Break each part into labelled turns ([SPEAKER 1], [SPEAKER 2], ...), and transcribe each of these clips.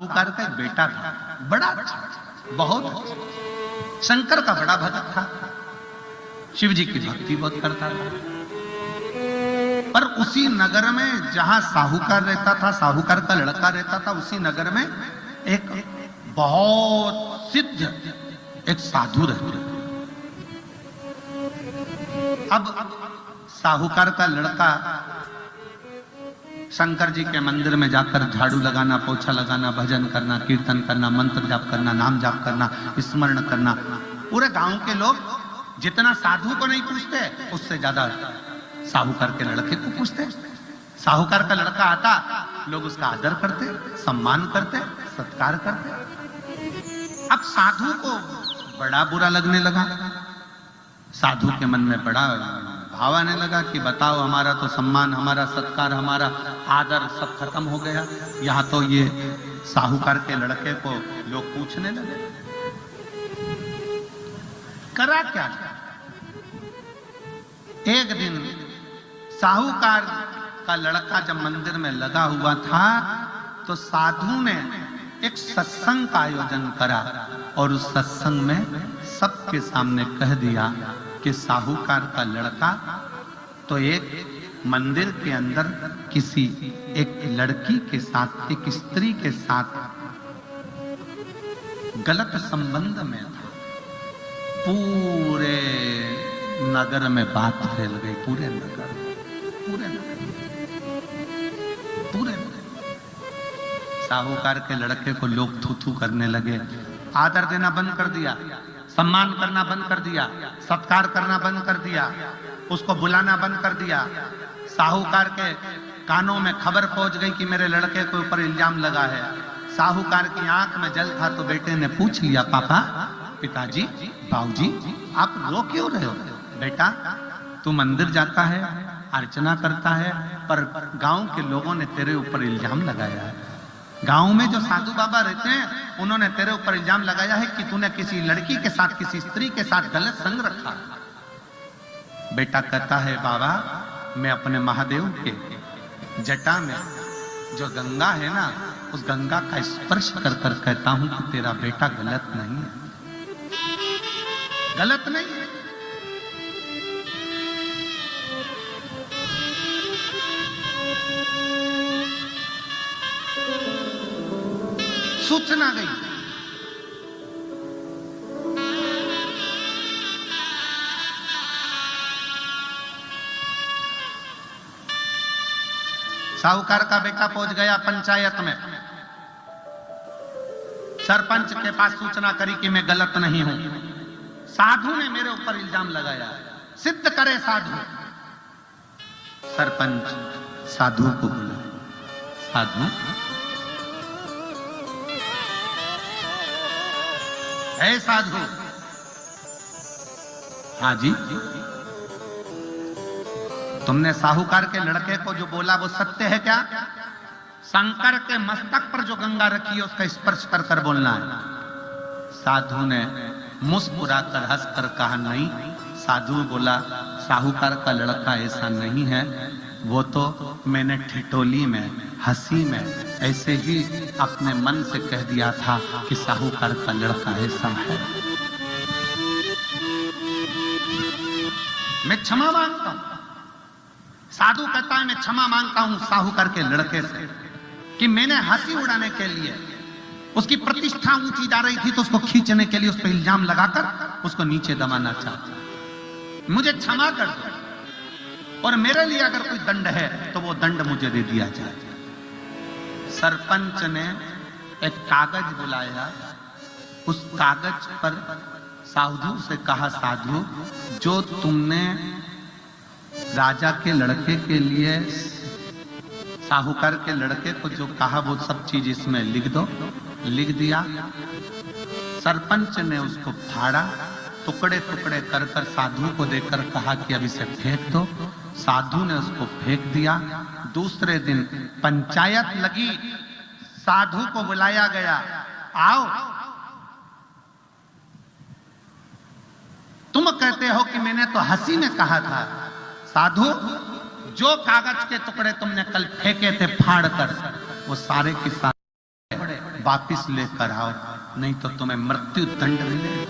[SPEAKER 1] साहूकार का एक बेटा था, बड़ा अच्छा, बहुत अच्छा। शंकर का बड़ा भक्त था, शिव जी की भक्ति बहुत करता था। पर उसी नगर में जहां साहूकार रहता था, साहूकार का लड़का रहता था, उसी नगर में एक बहुत सिद्ध एक साधु रहते थे। अब साहूकार का लड़का शंकर जी के मंदिर में जाकर झाड़ू लगाना, पोछा लगाना, भजन करना, कीर्तन करना, मंत्र जाप करना, नाम जाप करना, स्मरण करना। पूरे गांव के लोग जितना साधु को नहीं पूछते, उससे ज्यादा साहूकार के लड़के को पूछते। साहूकार का लड़का आता, लोग उसका आदर करते, सम्मान करते, सत्कार करते। अब साधु को बड़ा बुरा लगने लगा। साधु के मन में बड़ा भाव आने लगा कि बताओ, हमारा तो सम्मान, हमारा सत्कार, हमारा आदर सब खत्म हो गया, यहां तो ये साहूकार के लड़के को लोग पूछने लगे। करा क्या? एक दिन साहूकार का लड़का जब मंदिर में लगा हुआ था, तो साधु ने एक सत्संग का आयोजन करा और उस सत्संग में सबके सामने कह दिया कि साहूकार का लड़का तो एक मंदिर के अंदर किसी एक लड़की के साथ, एक स्त्री के साथ गलत संबंध में था। पूरे नगर में बात फैल गई, पूरे नगर, पूरे नगर, पूरे नगर। साहूकार के लड़के को लोग थू थू करने लगे, आदर देना बंद कर दिया, सम्मान करना बंद कर दिया, सत्कार करना बंद कर दिया, उसको बुलाना बंद कर दिया। साहूकार के कानों में खबर पहुंच गई कि मेरे लड़के के ऊपर इल्जाम लगा है। साहूकार की आंख में जल था तो बेटे ने पूछ लिया, पापा, पिताजी, बाबूजी, आप रो क्यों रहे हो? बेटा, तू मंदिर जाता है, अर्चना करता है, पर गांव के लोगों ने तेरे ऊपर इल्जाम लगाया है। गांव में जो साधु बाबा रहते हैं, उन्होंने तेरे ऊपर इल्जाम लगाया है कि तूने किसी लड़की के साथ, किसी स्त्री के साथ गलत संग रखा। बेटा कहता है, बाबा, मैं अपने महादेव के जटा में जो गंगा है ना, उस गंगा का स्पर्श कर कर कहता हूं कि तेरा बेटा गलत नहीं है, गलत नहीं है। सूचना गई, साहूकार का बेटा पहुंच गया पंचायत में, सरपंच के पास सूचना करी कि मैं गलत नहीं हूं, साधु ने मेरे ऊपर इल्जाम लगाया, सिद्ध करे साधु। सरपंच साधु को बोला, साधु, है साधु? हाँ जी। तुमने साहूकार के लड़के को जो बोला वो सत्य है क्या? शंकर के मस्तक पर जो गंगा रखी है उसका स्पर्श कर कर बोलना है। साधु ने मुस्कुराकर हंसकर कहा, नहीं। साधु बोला, साहूकार का लड़का ऐसा नहीं है, वो तो मैंने ठिठोली में, हंसी में ऐसे ही अपने मन से कह दिया था कि साहूकार का लड़का ऐसा है। मैं क्षमा मांगता हूं। साधु कहता है, मैं क्षमा मांगता हूं साहूकार के लड़के से कि मैंने हंसी उड़ाने के लिए, उसकी प्रतिष्ठा ऊंची जा रही थी तो उसको खींचने के लिए उस पर इल्जाम लगाकर उसको नीचे दबाना चाहता। मुझे क्षमा कर दो, और मेरे लिए अगर कोई दंड है तो वो दंड मुझे दे दिया जाए। सरपंच ने एक कागज बुलाया, उस कागज पर साधु से कहा, साधु, जो तुमने राजा के लड़के के लिए, साहूकार के लड़के को जो कहा वो सब चीज इसमें लिख दो। लिख दिया। सरपंच ने उसको फाड़ा, टुकड़े टुकड़े कर कर साधु को देकर कहा कि अब इसे फेंक दो। साधु ने उसको फेंक दिया। दूसरे दिन पंचायत लगी, साधु को बुलाया गया, आओ, तुम कहते हो कि मैंने तो हंसी में कहा था। साधु, जो कागज के टुकड़े तुमने कल फेंके थे फाड़ कर, वो सारे के सारे वापिस लेकर आओ, नहीं तो तुम्हें मृत्यु दंड मिलेगा।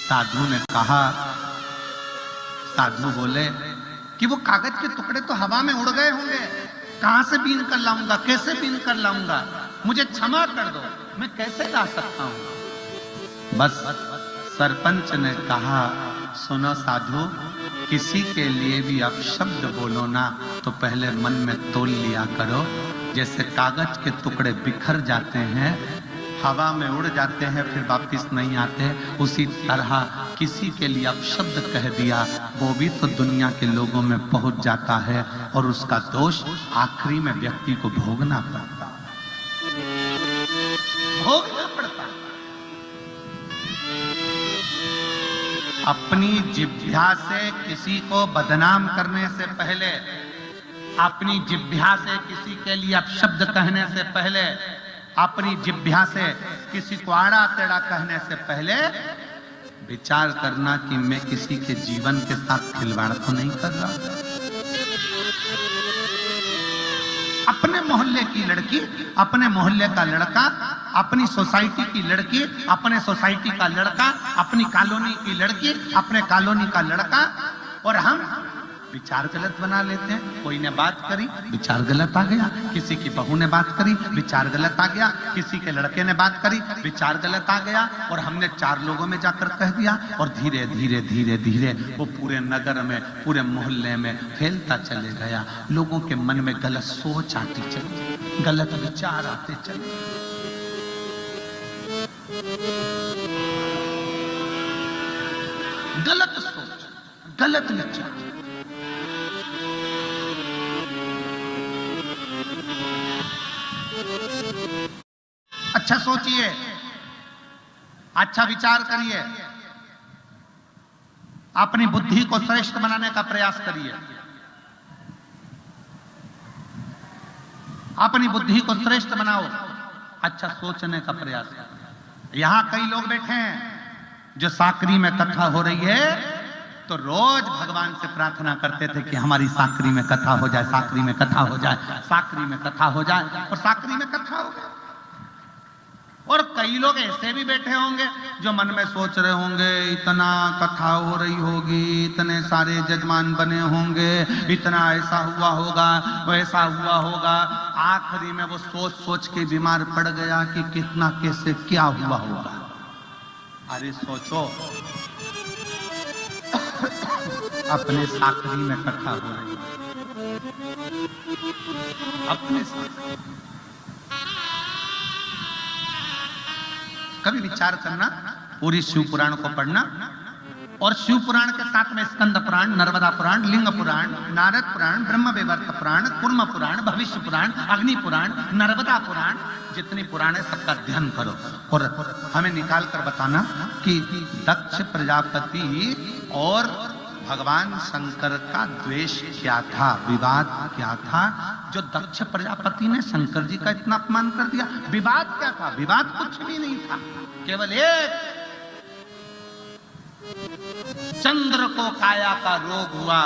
[SPEAKER 1] साधु ने कहा, साधु बोले कि वो कागज के टुकड़े तो हवा में उड़ गए होंगे, कहां से बीन कर लाऊंगा, कैसे बीन कर लाऊंगा, मुझे क्षमा कर दो, मैं कैसे ला सकता हूं। बस सरपंच ने कहा, सुनो साधु, किसी के लिए भी आप शब्द बोलो ना तो पहले मन में तोल लिया करो। जैसे कागज के टुकड़े बिखर जाते हैं, हवा में उड़ जाते हैं, फिर वापिस नहीं आते, उसी तरह किसी के लिए आप शब्द कह दिया, वो भी तो दुनिया के लोगों में पहुंच जाता है और उसका दोष आखिरी में व्यक्ति को भोगना पड़ता है। अपनी जिह्वा से किसी को बदनाम करने से पहले, अपनी जिह्वा से किसी के लिए अपशब्द कहने से पहले, अपनी जिह्वा से किसी को आड़ा टेढ़ा कहने से पहले विचार करना कि मैं किसी के जीवन के साथ खिलवाड़ तो नहीं कर रहा। अपने मोहल्ले की लड़की, अपने मोहल्ले का लड़का, अपनी सोसाइटी की लड़की, अपने सोसाइटी का लड़का, अपनी कॉलोनी की लड़की, अपने कॉलोनी का लड़का, और हम विचार गलत बना लेते हैं। कोई ने बात करी, विचार गलत आ गया, किसी की बहू ने बात करी, विचार गलत आ गया, किसी के लड़के ने बात करी, विचार गलत आ गया, और हमने 4 लोगों में जाकर कह दिया, और धीरे धीरे धीरे धीरे वो पूरे नगर में, पूरे मोहल्ले में फैलता चले गया। लोगों के मन में गलत सोच आती चली, गलत विचार आते चले। गलत सोच, गलत विचार। अच्छा सोचिए, अच्छा विचार करिए, अपनी बुद्धि को श्रेष्ठ बनाने का प्रयास करिए, अपनी बुद्धि को श्रेष्ठ बनाओ, अच्छा सोचने का प्रयास करिए। यहां कई लोग बैठे हैं जो साकरी में कथा हो रही है तो रोज भगवान से प्रार्थना करते थे कि हमारी साकरी में कथा हो जाए, साकरी में कथा हो जाए, साकरी में कथा हो जाए, और साकरी में कथा हो गई। और कई लोग ऐसे भी बैठे होंगे जो मन में सोच रहे होंगे, इतना कथा हो रही होगी, इतने सारे जजमान बने होंगे, इतना ऐसा हुआ होगा, वैसा हुआ होगा, आखिरी में वो सोच सोच के बीमार पड़ गया कि कितना कैसे क्या हुआ होगा। अरे सोचो, अपने साकरी में कथा हो रही है, अपने साकरी। कभी विचार करना, पूरी शिव पुराण को पढ़ना, और शिव पुराण के साथ में स्कंद पुराण, नर्मदा पुराण, लिंग पुराण, नारद पुराण, ब्रह्म वैवर्त पुराण, कूर्म पुराण, भविष्य पुराण, अग्नि पुराण, नर्मदा पुराण, जितनी पुराण है सबका अध्ययन करो और हमें निकाल कर बताना कि दक्ष प्रजापति और भगवान शंकर का द्वेष क्या था, विवाद क्या था, जो दक्ष प्रजापति ने शंकर जी का इतना अपमान कर दिया। विवाद क्या था? विवाद कुछ भी नहीं था, केवल एक चंद्र को काया का रोग हुआ।